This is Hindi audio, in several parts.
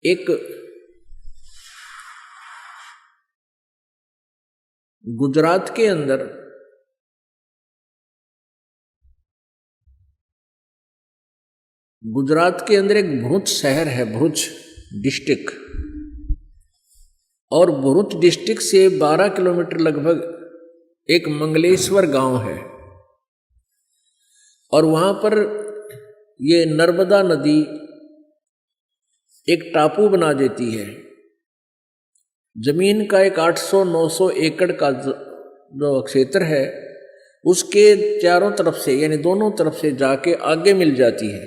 एक गुजरात के अंदर एक भरूच शहर है, भरूच डिस्ट्रिक्ट, और भरूच डिस्ट्रिक्ट से 12 किलोमीटर लगभग एक मंगलेश्वर गांव है, और वहां पर ये नर्मदा नदी एक टापू बना देती है। जमीन का एक 800-900 एकड़ का जो क्षेत्र है, उसके चारों तरफ से यानी दोनों तरफ से जाके आगे मिल जाती है,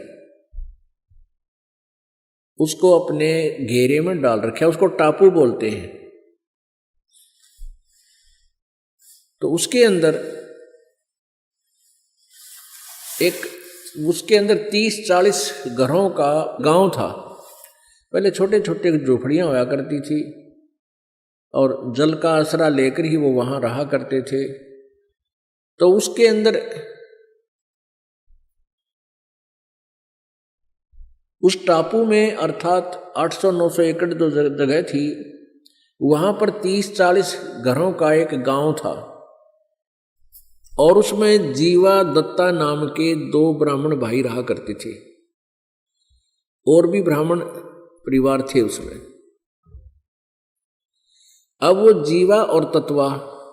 उसको अपने घेरे में डाल रखा है, उसको टापू बोलते हैं। तो उसके अंदर 30-40 घरों का गांव था। पहले छोटे छोटे झोपड़ियां हुआ करती थी और जल का आसरा लेकर ही वो वहां रहा करते थे। तो उसके अंदर उस टापू में अर्थात 800-900 एकड़ जो जगह थी, वहां पर 30-40 घरों का एक गांव था, और उसमें जीवा दत्ता नाम के 2 ब्राह्मण भाई रहा करते थे, और भी ब्राह्मण परिवार थे उसमें। अब वो जीवा और तत्वा,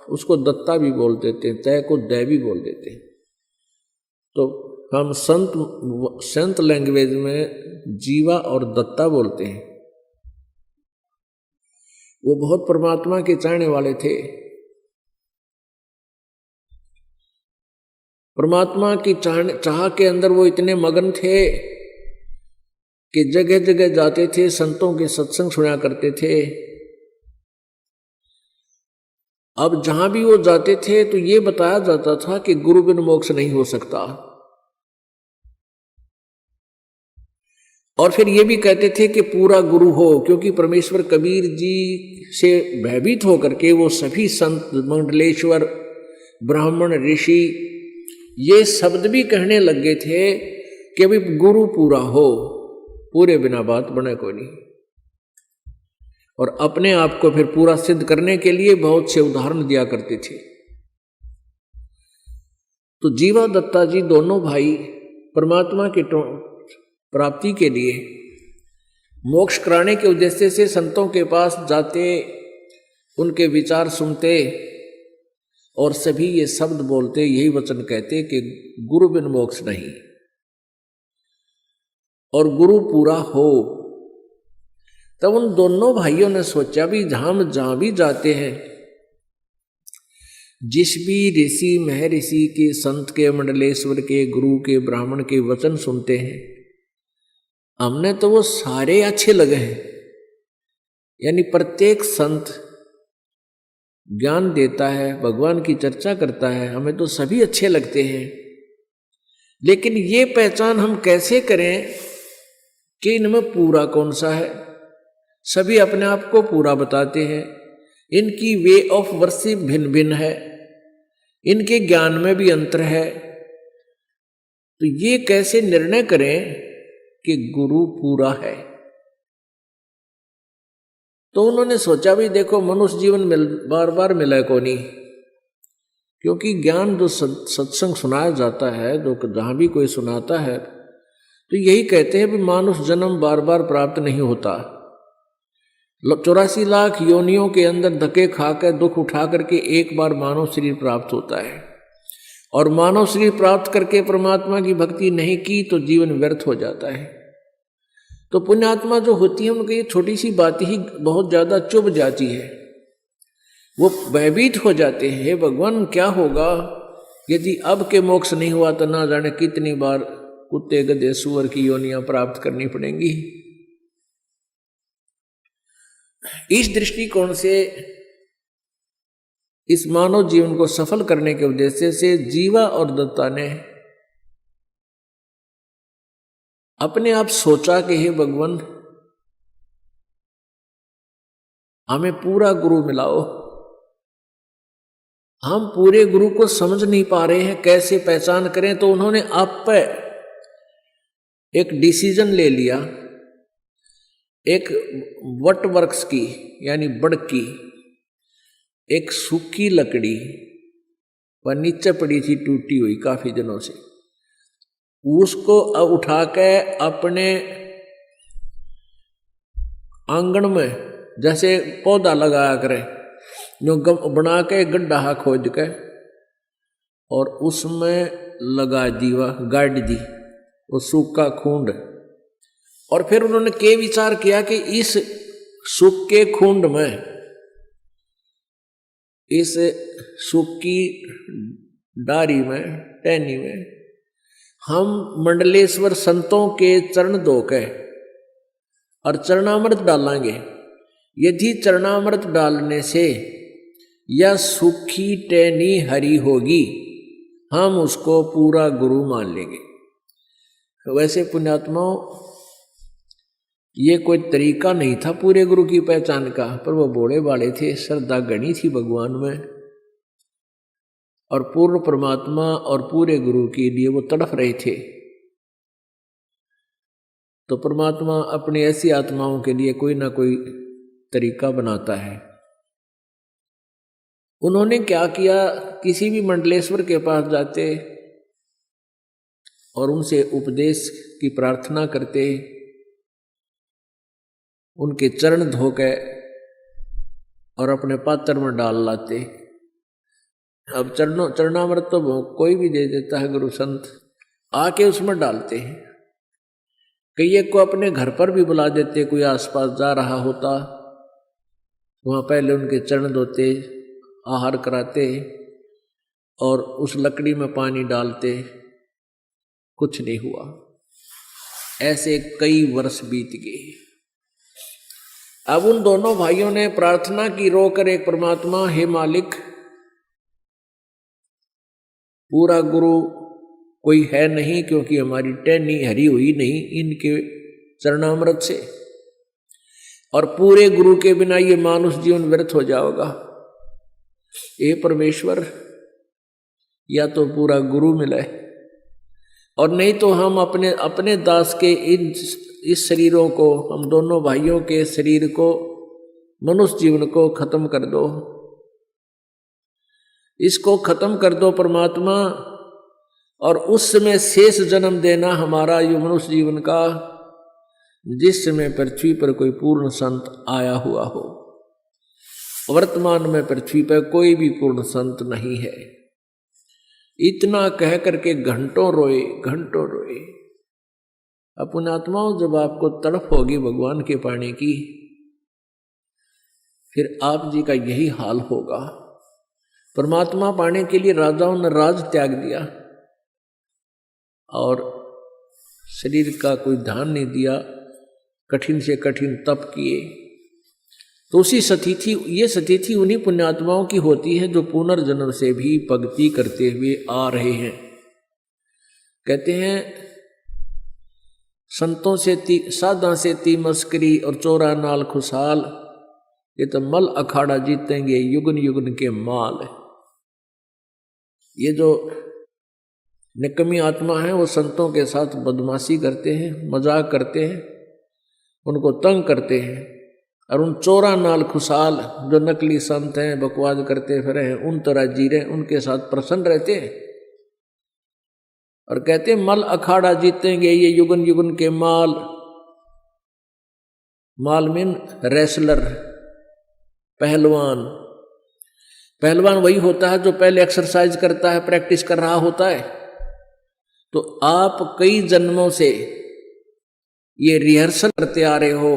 उसको दत्ता भी बोल देते, तय को दय भी बोल देते। तो हम संत लैंग्वेज में जीवा और दत्ता बोलते हैं। वो बहुत परमात्मा के चाहने वाले थे। परमात्मा की चाह के अंदर वो इतने मगन थे कि जगह जगह जाते थे, संतों के सत्संग सुना करते थे। अब जहां भी वो जाते थे तो ये बताया जाता था कि गुरु बिन मोक्ष नहीं हो सकता, और फिर ये भी कहते थे कि पूरा गुरु हो, क्योंकि परमेश्वर कबीर जी से भयभीत होकर के वो सभी संत, मंडलेश्वर, ब्राह्मण, ऋषि ये शब्द भी कहने लगे थे कि अभी गुरु पूरा हो, पूरे बिना बात बने कोई नहीं। और अपने आप को फिर पूरा सिद्ध करने के लिए बहुत से उदाहरण दिया करते थे। तो जीवा दत्ता जी दोनों भाई परमात्मा की प्राप्ति के लिए, मोक्ष कराने के उद्देश्य से संतों के पास जाते, उनके विचार सुनते और सभी ये शब्द बोलते, यही वचन कहते कि गुरु बिन मोक्ष नहीं, और गुरु पूरा हो। तब उन दोनों भाइयों ने सोचा भी हम जहां भी जाते हैं, जिस भी ऋषि महर्षि के, संत के, मंडलेश्वर के, गुरु के, ब्राह्मण के वचन सुनते हैं, हमने तो वो सारे अच्छे लगे हैं। यानी प्रत्येक संत ज्ञान देता है, भगवान की चर्चा करता है, हमें तो सभी अच्छे लगते हैं। लेकिन ये पहचान हम कैसे करें कि इनमें पूरा कौन सा है? सभी अपने आप को पूरा बताते हैं, इनकी वे ऑफ वर्शिप भिन्न भिन्न है, इनके ज्ञान में भी अंतर है। तो ये कैसे निर्णय करें कि गुरु पूरा है? तो उन्होंने सोचा भी देखो, मनुष्य जीवन बार बार मिले को नहीं, क्योंकि ज्ञान जो सत्संग सुनाया जाता है, जो जहां भी कोई सुनाता है, तो यही कहते हैं भी मानुष जन्म बार बार प्राप्त नहीं होता। 84 लाख योनियों के अंदर धक्के खाकर, दुख उठा करके एक बार मानव शरीर प्राप्त होता है, और मानव शरीर प्राप्त करके परमात्मा की भक्ति नहीं की तो जीवन व्यर्थ हो जाता है। तो पुण्यात्मा जो होती है, उनकी ये छोटी सी बात ही बहुत ज्यादा चुभ जाती है। वो भयभीत हो जाते हैं, हे भगवान क्या होगा यदि अब के मोक्ष नहीं हुआ तो ना जाने कितनी बार कुत्ते, गधे, सुअर की योनियां प्राप्त करनी पड़ेंगी। इस दृष्टिकोण से इस मानव जीवन को सफल करने के उद्देश्य से जीवा और दत्ता ने अपने आप सोचा कि हे भगवान, हमें पूरा गुरु मिलाओ। हम पूरे गुरु को समझ नहीं पा रहे हैं, कैसे पहचान करें? तो उन्होंने आप पर एक डिसीजन ले लिया एक वट वृक्ष की यानी बड़ की एक सूखी लकड़ी वह नीचे पड़ी थी टूटी हुई काफी दिनों से, उसको उठा के अपने आंगन में जैसे पौधा लगाया करे, जो बना के गड्ढा खोद के और उसमें लगा दी, वह गाड़ दी वो सूखा खूंड। और फिर उन्होंने के विचार किया कि इस सूखे खूंड में, इस सूखी डारी में, टहनी में हम मंडलेश्वर संतों के चरण धोके और चरणामृत डालेंगे। यदि चरणामृत डालने से यह सूखी टहनी हरी होगी, हम उसको पूरा गुरु मान लेंगे। वैसे पुण्यात्माओं, ये कोई तरीका नहीं था पूरे गुरु की पहचान का, पर वो भोले वाले थे, श्रद्धा गणी थी भगवान में, और पूर्ण परमात्मा और पूरे गुरु के लिए वो तड़फ रहे थे। तो परमात्मा अपनी ऐसी आत्माओं के लिए कोई ना कोई तरीका बनाता है। उन्होंने क्या किया, किसी भी मंडलेश्वर के पास जाते और उनसे उपदेश की प्रार्थना करते, उनके चरण धोके और अपने पात्र में डाल लाते। अब चरणामृत तो कोई भी दे देता है, गुरु संत आके उसमें डालते हैं। कई एक को अपने घर पर भी बुला देते, कोई आसपास जा रहा होता, वहाँ पहले उनके चरण धोते, आहार कराते और उस लकड़ी में पानी डालते, कुछ नहीं हुआ। ऐसे कई वर्ष बीत गए। अब उन दोनों भाइयों ने प्रार्थना की रोकर एक परमात्मा, हे मालिक, पूरा गुरु कोई है नहीं, क्योंकि हमारी टहनी हरी हुई नहीं इनके चरणामृत से, और पूरे गुरु के बिना ये मानुष जीवन व्यर्थ हो जाएगा। हे परमेश्वर, या तो पूरा गुरु मिले और नहीं तो हम अपने दास के इस शरीरों को, हम दोनों भाइयों के शरीर को, मनुष्य जीवन को खत्म कर दो, इसको खत्म कर दो परमात्मा, और उस समय शेष जन्म देना हमारा ये मनुष्य जीवन का, जिस समय पृथ्वी पर कोई पूर्ण संत आया हुआ हो। वर्तमान में पृथ्वी पर कोई भी पूर्ण संत नहीं है। इतना कह करके घंटों रोए, घंटों रोए। अपने आत्माओं, जब आपको तड़प होगी भगवान के पाने की, फिर आप जी का यही हाल होगा। परमात्मा पाने के लिए राजाओं ने राज त्याग दिया और शरीर का कोई ध्यान नहीं दिया, कठिन से कठिन तप किए। तो उसी सतिथि, ये सतिथि उन्हीं पुण्यात्माओं की होती है जो पुनर्जन्म से भी भक्ति करते हुए आ रहे हैं। कहते हैं, संतों से साधा से ती मस्करी और चोरा नाल खुशहाल, ये तो मल अखाड़ा जीतेंगे युगन युगन के माल। ये जो निकम्मी आत्मा है वो संतों के साथ बदमाशी करते हैं, मजाक करते हैं, उनको तंग करते हैं, और उन चोरा नाल खुशहाल जो नकली संत हैं, बकवाद करते फिर हैं, उन तरह जी रहे, उनके साथ प्रसन्न रहते हैं और कहते हैं मल अखाड़ा जीतेंगे ये युगन युगन के माल। माल मीन रेसलर, पहलवान। पहलवान वही होता है जो पहले एक्सरसाइज करता है, प्रैक्टिस कर रहा होता है। तो आप कई जन्मों से ये रिहर्सल करते आ रहे हो,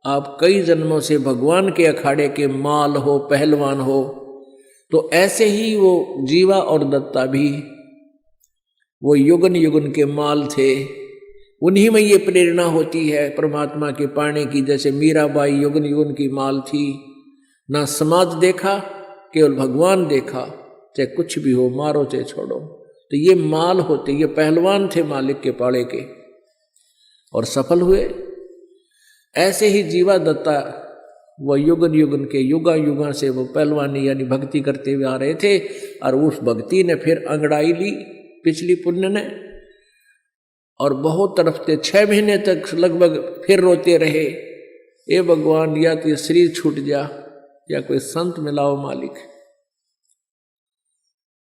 आप कई जन्मों से भगवान के अखाड़े के माल हो, पहलवान हो। तो ऐसे ही वो जीवा और दत्ता भी वो युगन युगन के माल थे। उन्हीं में ये प्रेरणा होती है परमात्मा के पाने की। जैसे मीराबाई युगन युगन की माल थी, ना समाज देखा, केवल भगवान देखा, चाहे कुछ भी हो, मारो चाहे छोड़ो। तो ये माल होते, ये पहलवान थे मालिक के पाड़े के और सफल हुए। ऐसे ही जीवा दत्ता वो युगन युगन के युगा युगा से वो पहलवानी यानी भक्ति करते हुए आ रहे थे, और उस भक्ति ने फिर अंगड़ाई ली पिछली पुण्य ने, और बहुत तड़पते 6 महीने तक लगभग फिर रोते रहे ए भगवान, या तो ये शरीर छूट जा या कोई संत मिलाओ मालिक।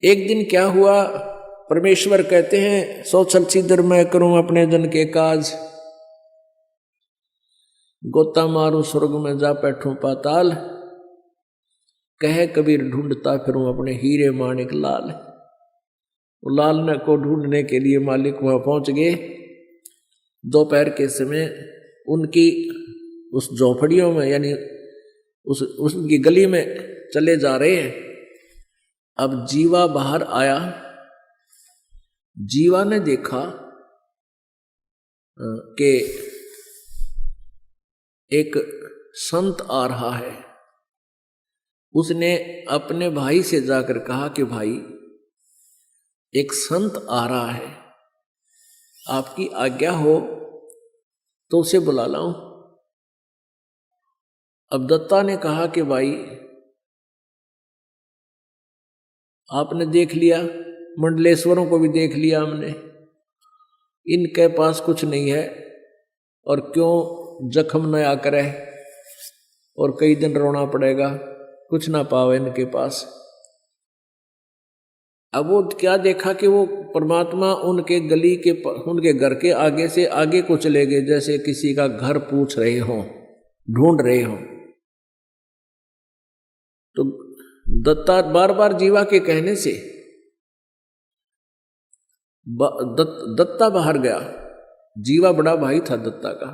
एक दिन क्या हुआ, परमेश्वर कहते हैं सोचल छिदर मैं करूं अपने जन के काज, गोता मारूं स्वर्ग में जा बैठूं पाताल, कहे कबीर ढूंढता फिरूं अपने हीरे माणिक लाल। लाल ने को ढूंढने के लिए मालिक वहां पहुंच गए। दोपहर के समय उनकी उस झोपड़ियों में यानी उसकी गली में चले जा रहे हैं। अब जीवा बाहर आया। जीवा ने देखा कि एक संत आ रहा है। उसने अपने भाई से जाकर कहा कि भाई, एक संत आ रहा है, आपकी आज्ञा हो तो उसे बुला लाऊं। अब दत्ता ने कहा कि भाई, आपने देख लिया, मंडलेश्वरों को भी देख लिया हमने, इनके पास कुछ नहीं है, और क्यों जख्म नया करे और कई दिन रोना पड़ेगा, कुछ ना पावे इनके पास। अब वो क्या देखा कि वो परमात्मा उनके गली के उनके घर के आगे से आगे को चले गए, जैसे किसी का घर पूछ रहे हों, ढूंढ रहे हों। तो दत्ता बार बार जीवा के कहने से दत्ता बाहर गया। जीवा बड़ा भाई था दत्ता का।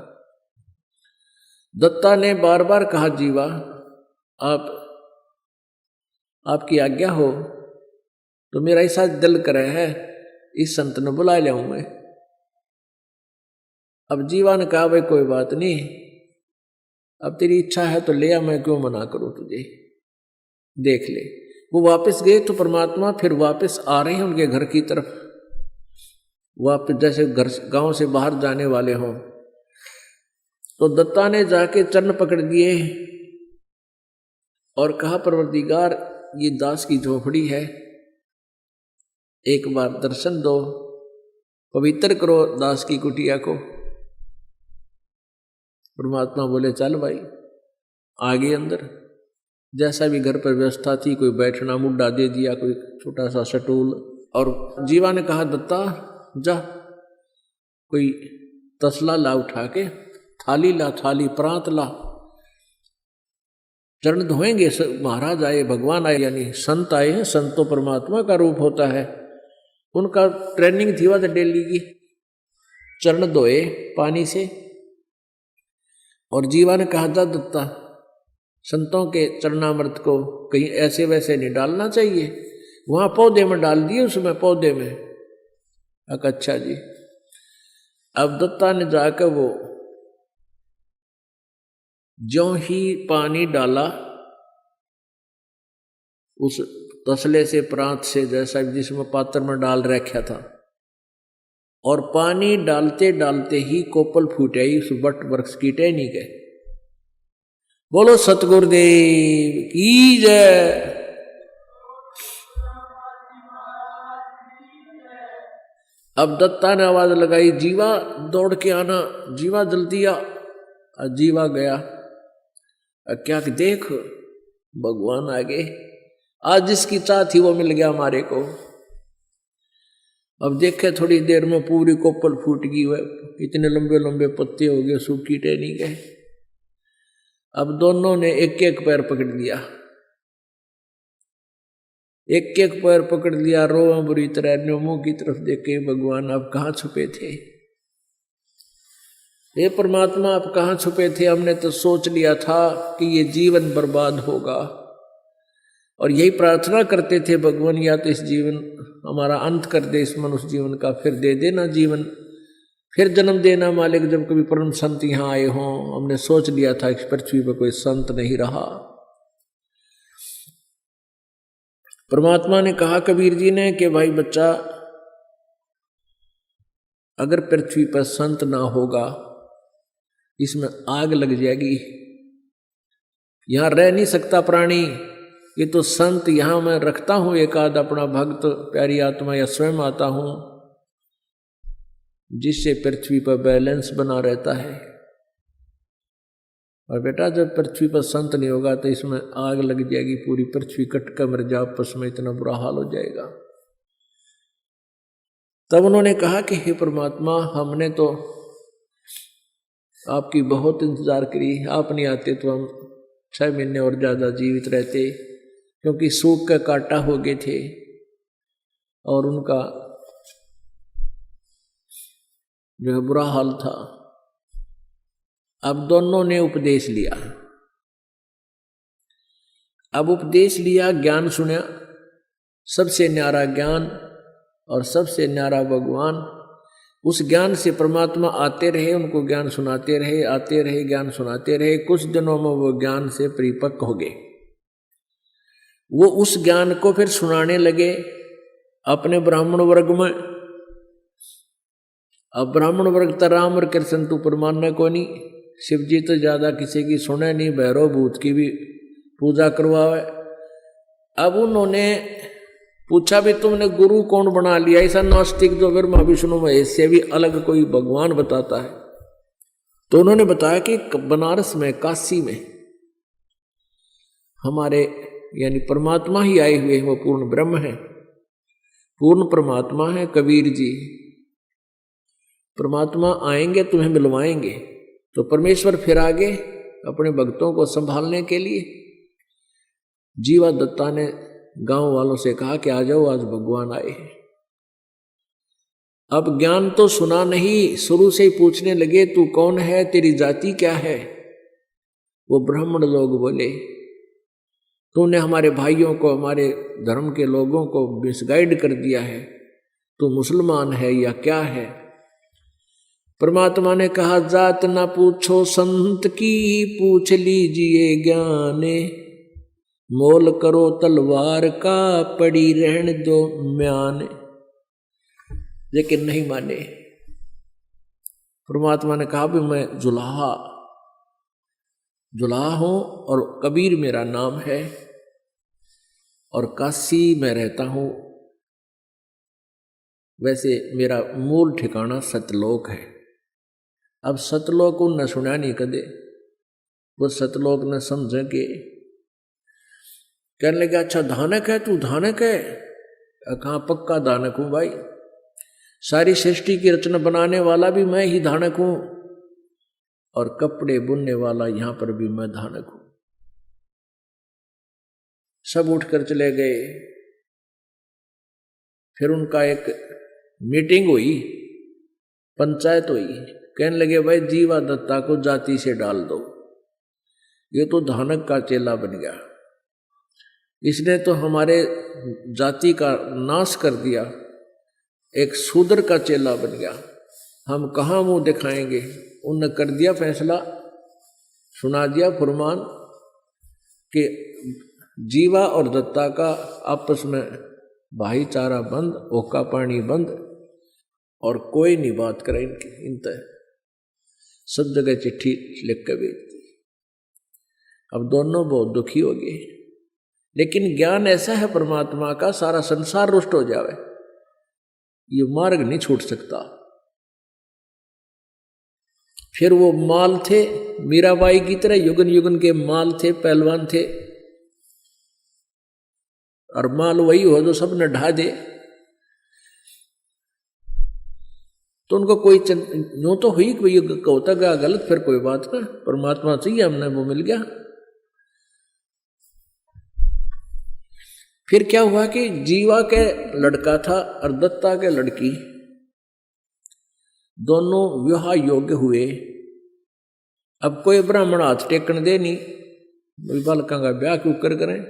दत्ता ने बार बार कहा, जीवा आपकी आज्ञा हो तो मेरा ऐसा दिल करे है इस संत ने बुला लिया हूं मैं। अब जीवा ने कहा, भाई कोई बात नहीं, अब तेरी इच्छा है तो ले आ, मैं क्यों मना करूं तुझे, देख ले। वो वापस गए तो परमात्मा फिर वापस आ रहे हैं उनके घर की तरफ, वापस जैसे घर गांव से बाहर जाने वाले हों। तो दत्ता ने जाके चरण पकड़ दिए और कहा, परवरदिगार, ये दास की झोपड़ी है, एक बार दर्शन दो, पवित्र करो दास की कुटिया को। परमात्मा बोले, चल भाई, आगे अंदर। जैसा भी घर पर व्यवस्था थी, कोई बैठना मुड्डा दे दिया, कोई छोटा सा स्टूल। और जीवा ने कहा, दत्ता जा कोई तसला ला उठा के, थाली ला, थाली प्रांत ला, चरण धोएंगे। महाराज आए, भगवान आए, यानी संत आए हैं। संत तो परमात्मा का रूप होता है, उनका ट्रेनिंग थी वह डेली की। चरण धोए पानी से। और जीवा ने कहा, था दत्ता, संतों के चरणामृत को कहीं ऐसे वैसे नहीं डालना चाहिए, वहां पौधे में डाल दिए, उसमें पौधे में। अच्छा जी। अब दत्ता ने जाकर वो ज्यों ही पानी डाला उस तसले से, प्रांत से, जैसा जिसमें पात्र में डाल रखा था, और पानी डालते डालते ही कोपल फूट आई उस वट वृक्ष की टहनी के। बोलो सतगुरुदेव की जय। अब दत्ता ने आवाज लगाई, जीवा दौड़ के आना, जीवा जल्दी आ। जीवा गया। क्या देख, भगवान आगे, आज जिसकी चाह थी वो मिल गया हमारे को। अब देखे थोड़ी देर में पूरी कोपल फूट गई, इतने लंबे लंबे पत्ते हो गए, सूखी टहनी के। अब दोनों ने एक एक पैर पकड़ लिया, एक एक पैर पकड़ लिया, रोआ बुरी तरह, मुंह की तरफ देखे, भगवान आप कहाँ छुपे थे, हे परमात्मा आप कहाँ छुपे थे, हमने तो सोच लिया था कि ये जीवन बर्बाद होगा, और यही प्रार्थना करते थे, भगवान या तो इस जीवन हमारा अंत कर दे, इस मनुष्य जीवन का, फिर दे देना जीवन, फिर जन्म देना मालिक, जब कभी परम संत यहाँ आए हों। हमने सोच लिया था इस पृथ्वी पर कोई संत नहीं रहा। परमात्मा ने कहा कबीर जी ने कि भाई बच्चा, अगर पृथ्वी पर संत ना होगा, इसमें आग लग जाएगी, यहां रह नहीं सकता प्राणी। ये तो संत यहां मैं रखता हूं, एक आध अपना भक्त, प्यारी आत्मा, या स्वयं आता हूं, जिससे पृथ्वी पर बैलेंस बना रहता है। और बेटा जब पृथ्वी पर संत नहीं होगा तो इसमें आग लग जाएगी, पूरी पृथ्वी कट कर मर जाओ, आपस में इतना बुरा हाल हो जाएगा। तब उन्होंने कहा कि हे परमात्मा, हमने तो आपकी बहुत इंतजार करी, आप नहीं आते तो हम 6 महीने और ज्यादा जीवित रहते, क्योंकि सूख का कांटा हो गए थे और उनका जो बुरा हाल था। अब दोनों ने उपदेश लिया। अब उपदेश लिया, ज्ञान सुना, सबसे न्यारा ज्ञान और सबसे न्यारा भगवान। उस ज्ञान से परमात्मा आते रहे, उनको ज्ञान सुनाते रहे, आते रहे, ज्ञान सुनाते रहे। कुछ दिनों में वो ज्ञान से परिपक्व हो गए। वो उस ज्ञान को फिर सुनाने लगे अपने ब्राह्मण वर्ग में। अब ब्राह्मण वर्ग तो राम और कृष्ण तो परमानने को नहीं, शिव जी तो ज्यादा किसी की सुने नहीं, भैरव भूत की भी पूजा करवावे। अब उन्होंने पूछा भी तुमने गुरु कौन बना लिया, ऐसा नास्तिक जो ब्रह्मा विष्णु महेश से भी अलग कोई भगवान बताता है। तो उन्होंने बताया कि बनारस में, काशी में हमारे यानी परमात्मा ही आए हुए हैं, वो पूर्ण ब्रह्म है, पूर्ण परमात्मा है। कबीर जी, परमात्मा आएंगे तुम्हें मिलवाएंगे। तो परमेश्वर फिर आगे अपने भक्तों को संभालने के लिए जीवा दत्ता ने गांव वालों से कहा कि आ जाओ, आज भगवान आए हैं। अब ज्ञान तो सुना नहीं, शुरू से ही पूछने लगे तू कौन है, तेरी जाति क्या है। वो ब्राह्मण लोग बोले तूने हमारे भाइयों को, हमारे धर्म के लोगों को मिसगाइड कर दिया है, तू मुसलमान है या क्या है। परमात्मा ने कहा जात ना पूछो संत की, पूछ लीजिए ज्ञाने, मोल करो तलवार का, पड़ी रहने दो म्यान। लेकिन नहीं माने। परमात्मा ने कहा भी मैं जुलाहा हूं और कबीर मेरा नाम है और काशी में रहता हूं। वैसे मेरा मूल ठिकाना सतलोक है। अब सतलोक उनने सुना नहीं कदे, वो सतलोक ने समझे कि कहने लगे अच्छा धानक है तू, धानक है? कहाँ पक्का धानक हूं भाई, सारी सृष्टि की रचना बनाने वाला भी मैं ही धानक हूं और कपड़े बुनने वाला यहां पर भी मैं धानक हूं। सब उठकर चले गए। फिर उनका एक मीटिंग हुई, पंचायत हुई। कहने लगे भाई जीवा दत्ता को जाति से डाल दो, ये तो धानक का चेला बन गया, इसने तो हमारे जाति का नाश कर दिया, एक शूद्र का चेला बन गया, हम कहाँ मुंह दिखाएंगे। उनने कर दिया फैसला, सुना दिया फरमान कि जीवा और दत्ता का आपस में भाईचारा बंद, ओका पानी बंद और कोई नहीं बात करे इन तय। सब जगह चिट्ठी लिख कर भेज दी। अब दोनों बहुत दुखी हो गए, लेकिन ज्ञान ऐसा है परमात्मा का, सारा संसार रुष्ट हो जावे, ये मार्ग नहीं छूट सकता। फिर वो माल थे, मीराबाई की तरह युगन युगन के माल थे, पहलवान थे, और माल वही हो जो सबने ढा दे। तो उनको कोई यूं तो हुई कोई होता गया गलत, फिर कोई बात ना, परमात्मा चाहिए हमने, वो मिल गया। फिर क्या हुआ कि जीवा के लड़का था और दत्ता के लड़की, दोनों विवाह योग्य हुए। अब कोई ब्राह्मण हाथ टेकन दे नहीं, बालका का ब्याह क्यों करें।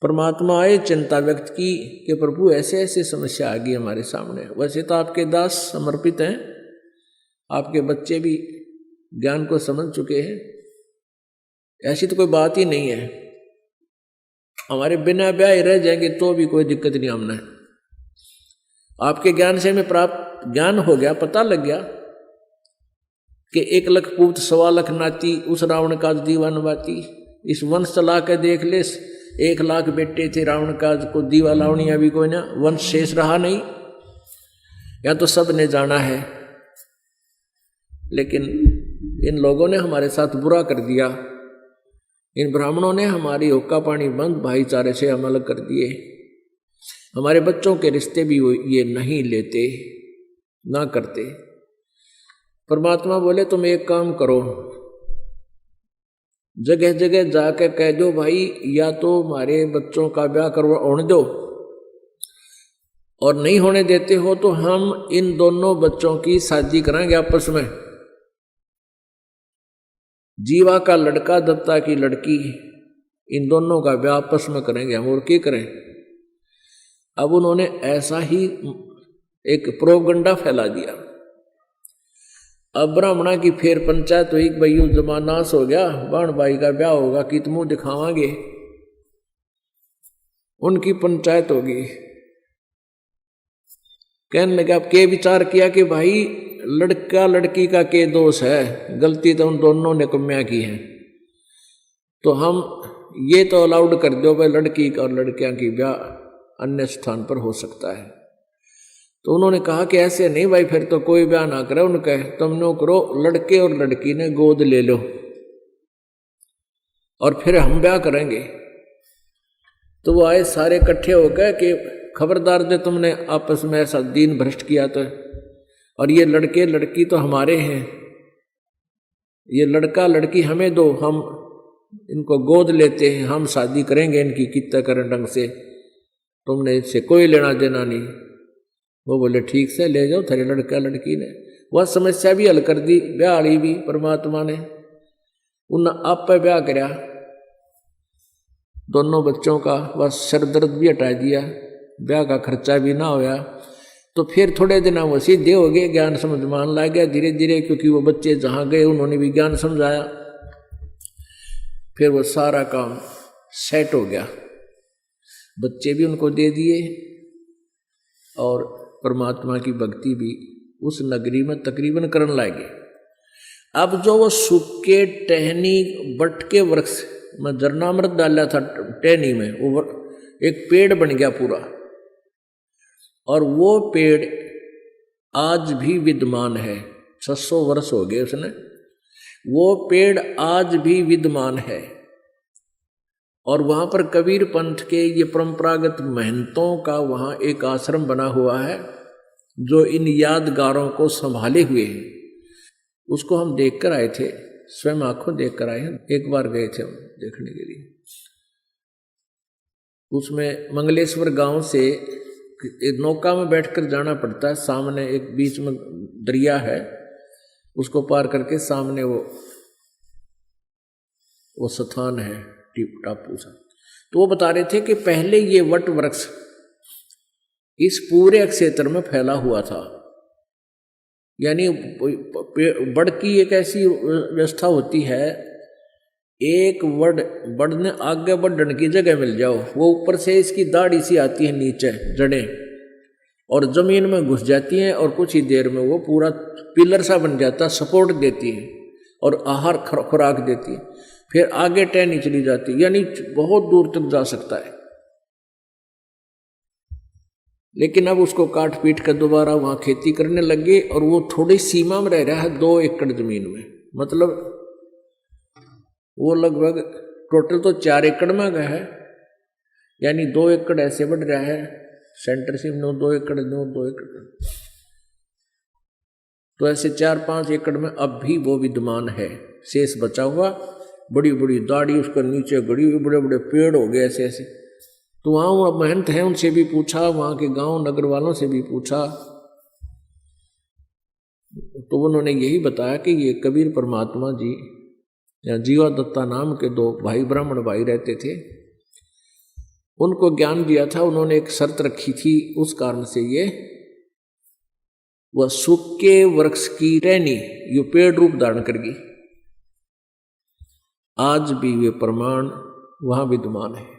परमात्मा आए, चिंता व्यक्त की कि प्रभु ऐसे ऐसे समस्या आ गई हमारे सामने। वैसे तो आपके दास समर्पित हैं, आपके बच्चे भी ज्ञान को समझ चुके हैं, ऐसी तो कोई बात ही नहीं है, हमारे बिना ब्याह रह जाएंगे तो भी कोई दिक्कत नहीं हमने। आपके ज्ञान से हमें प्राप्त ज्ञान हो गया, पता लग गया कि 1 लाख पूत 1.25 लाख नाती, उस रावण का दीवान बाती। इस वंश चला के देख ले, 1 लाख बेटे थे रावण का, को दीवा लावणिया भी कोई ना, वंश शेष रहा नहीं, या तो सब ने जाना है। लेकिन इन लोगों ने हमारे साथ बुरा कर दिया, इन ब्राह्मणों ने हमारी हुक्का पानी बंद भाईचारे से हम अलग कर दिए, हमारे बच्चों के रिश्ते भी ये नहीं लेते ना करते। परमात्मा बोले तुम एक काम करो, जगह जगह जाकर कह दो भाई या तो हमारे बच्चों का ब्याह होने दो, और नहीं होने देते हो तो हम इन दोनों बच्चों की शादी कराएंगे आपस में। जीवा का लड़का दत्ता की लड़की, इन दोनों का ब्याह आपस में करेंगे हम, और क्या करें। अब उन्होंने ऐसा ही एक प्रोपगंडा फैला दिया। अब ब्राह्मणा की फिर पंचायत हुई, भाई जमानास हो गया, बाण भाई का ब्याह होगा कि तुम मुंह दिखावांगे। उनकी पंचायत होगी, कहने लगे अब के विचार किया कि भाई लड़का लड़की का के दोष है, गलती तो उन दोनों ने कम्या की है, तो हम ये तो अलाउड कर दो भाई लड़की और लड़कियां की ब्याह अन्य स्थान पर हो सकता है। तो उन्होंने कहा कि ऐसे नहीं भाई, फिर तो कोई ब्याह ना करे उनका, तुम नो करो लड़के और लड़की ने गोद ले लो और फिर हम ब्याह करेंगे। तो वो आए सारे इकट्ठे होकर कि खबरदार जो तुमने आपस में ऐसा दीन भ्रष्ट किया तो, और ये लड़के लड़की तो हमारे हैं, ये लड़का लड़की हमें दो, हम इनको गोद लेते हैं, हम शादी करेंगे इनकी कितना करें ढंग से, तुमने इससे कोई लेना देना नहीं। वो बोले ठीक से ले जाओ थारे लड़का लड़की ने, वह समस्या भी हल कर दी, ब्याह वाली भी परमात्मा ने। उन आप पे ब्याह कराया दोनों बच्चों का, बस सर दर्द भी हटा दिया, ब्याह का खर्चा भी ना होया। तो फिर थोड़े दिन वो सीधे हो गए, ज्ञान समझ मान ला गया धीरे धीरे, क्योंकि वो बच्चे जहाँ गए उन्होंने भी ज्ञान समझाया, फिर वो सारा काम सेट हो गया, बच्चे भी उनको दे दिए और परमात्मा की भक्ति भी उस नगरी में तकरीबन करने लगे। अब जो वो सूखे टहनी बट के वृक्ष में जरनामृत डाला था टहनी में, वो एक पेड़ बन गया पूरा, और वो पेड़ आज भी विद्यमान है, 600 वर्ष हो गए उसने, वो पेड़ आज भी विद्यमान है। और वहाँ पर कबीर पंथ के ये परंपरागत महंतों का वहाँ एक आश्रम बना हुआ है जो इन यादगारों को संभाले हुए है। उसको हम देख कर आए थे, स्वयं आंखों देख कर आए हैं, एक बार गए थे हम देखने के लिए। उसमें मंगलेश्वर गांव से एक नौका में बैठकर जाना पड़ता है, सामने एक बीच में दरिया है, उसको पार करके सामने वो स्थान है टापू सा। तो वो बता रहे थे कि पहले ये वट वृक्ष इस पूरे क्षेत्र में फैला हुआ था, यानी बड़ की एक ऐसी व्यवस्था होती है, एक बड़ ने आगे बढ़ने की जगह मिल जाओ, वो ऊपर से इसकी दाढ़ी सी आती है नीचे जड़ें, और जमीन में घुस जाती हैं, और कुछ ही देर में वो पूरा पिलर सा बन जाता, सपोर्ट देती है और आहार खुराक देती है, फिर आगे टहनी चली जाती है, यानी बहुत दूर तक जा सकता है। लेकिन अब उसको काट पीट कर दोबारा वहां खेती करने लगे, और वो थोड़ी सीमा में रह रहा है 2 एकड़ जमीन में, मतलब वो लगभग टोटल तो 4 एकड़ में गया है, यानी 2 एकड़ ऐसे बढ़ रहा है, सेंटर से 2 एकड़ 2 एकड़, तो ऐसे 4-5 एकड़ में अब भी वो विद्यमान है, शेष बचा हुआ, बड़ी बड़ी दाढ़ी उसके नीचे गड़ी हुई, बड़े बड़े पेड़ हो गए ऐसे ऐसे। तो वहाँ वो महंत है, उनसे भी पूछा, वहाँ के गांव नगर वालों से भी पूछा, तो उन्होंने यही बताया कि ये कबीर परमात्मा जी या जीवा दत्ता नाम के 2 भाई ब्राह्मण भाई रहते थे, उनको ज्ञान दिया था, उन्होंने एक शर्त रखी थी, उस कारण से ये वह सूखे वृक्ष की टहनी ये पेड़ रूप धारण करगी। आज भी वे प्रमाण वहां विद्यमान है।